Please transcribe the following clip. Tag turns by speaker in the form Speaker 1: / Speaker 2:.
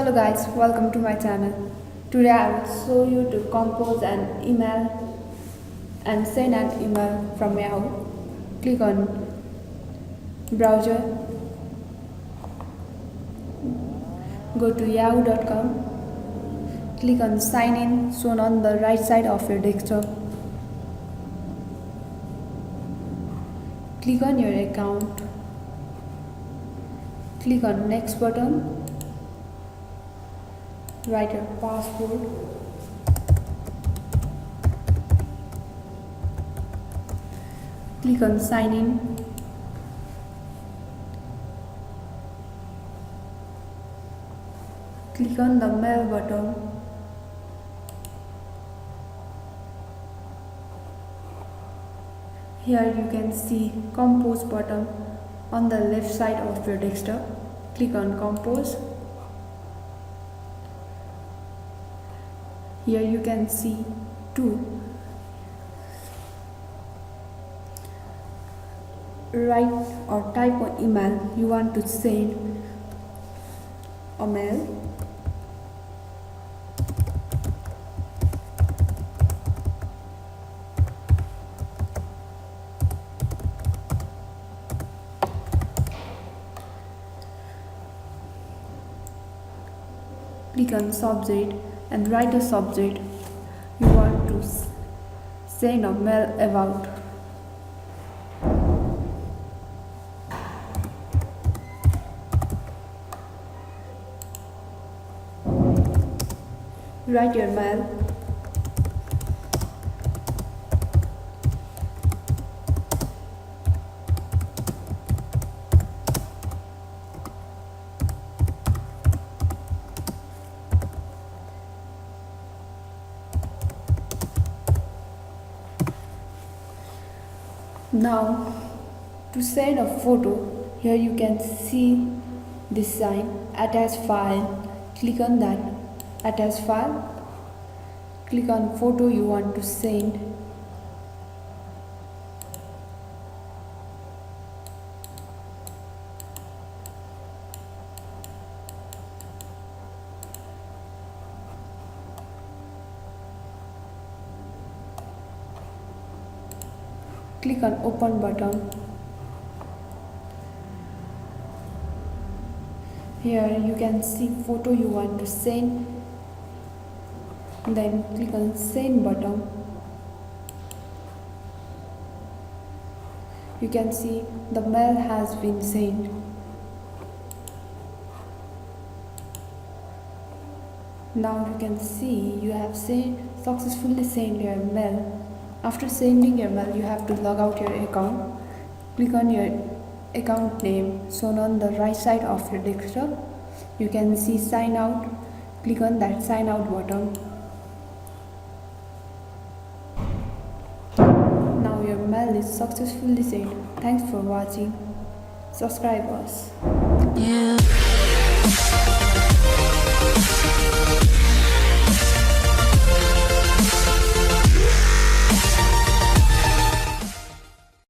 Speaker 1: Hello guys, welcome to my channel. Today I will show you to compose an email and send an email from Yahoo. Click on browser, go to yahoo.com, click on sign in shown on the right side of your desktop. Click on your account, click on next button, write your password, click on sign in, click on the mail button, here you can see compose button on the left side of your desktop. Click on compose. Here you can see write or type an email you want to send a mail. Click on subject and write a subject you want to send a mail about. Write your mail. Now to send a photo, here you can see this sign, attach file. Click on that, attach file. Click on photo you want to send. Click on open button. Here you can see photo you want to send. Then click on send button. You can see the mail has been sent. Now you can see you have successfully sent your mail. After sending your mail, you have to log out your account. Click on your account name shown on the right side of your desktop. You can see sign out. Click on that sign out button. Now your mail is successfully sent. Thanks for watching. Subscribe us.